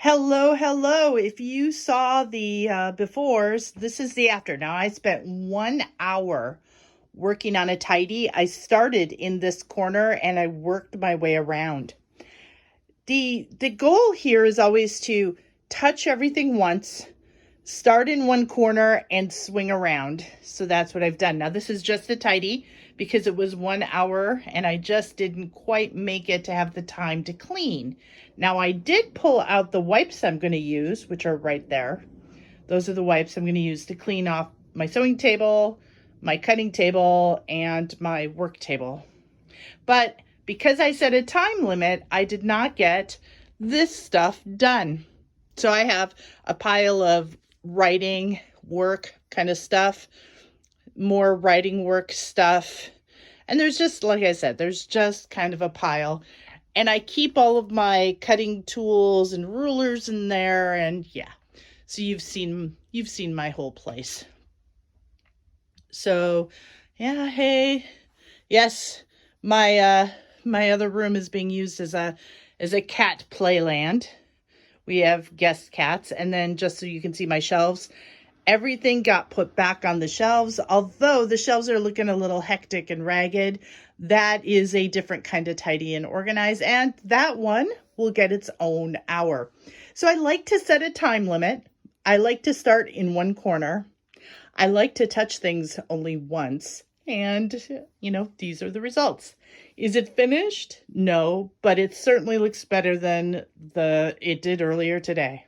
Hello, hello. If you saw the befores, this is the after. Now, I spent 1 hour working on a tidy. I started in this corner and I worked my way around. The goal here is always to touch everything once, start in one corner and swing around. So that's what I've done. Now, this is just a tidy because it was 1 hour and I just didn't quite make it to have the time to clean. Now, I did pull out the wipes I'm going to use, which are right there. Those are the wipes I'm going to use to clean off my sewing table, my cutting table, and my work table. But because I set a time limit, I did not get this stuff done. So I have a pile of writing work kind of stuff, more writing work stuff. And there's just, like I said, there's just kind of a pile. And I keep all of my cutting tools and rulers in there. And yeah, so you've seen my whole place. So yeah, hey, yes, my other room is being used as a cat playland. We have guest cats. And then just so you can see my shelves, everything got put back on the shelves. Although the shelves are looking a little hectic and ragged, that is a different kind of tidy and organize. And that one will get its own hour. So I like to set a time limit. I like to start in one corner. I like to touch things only once. And, these are the results. Is it finished? No, but it certainly looks better than it did earlier today.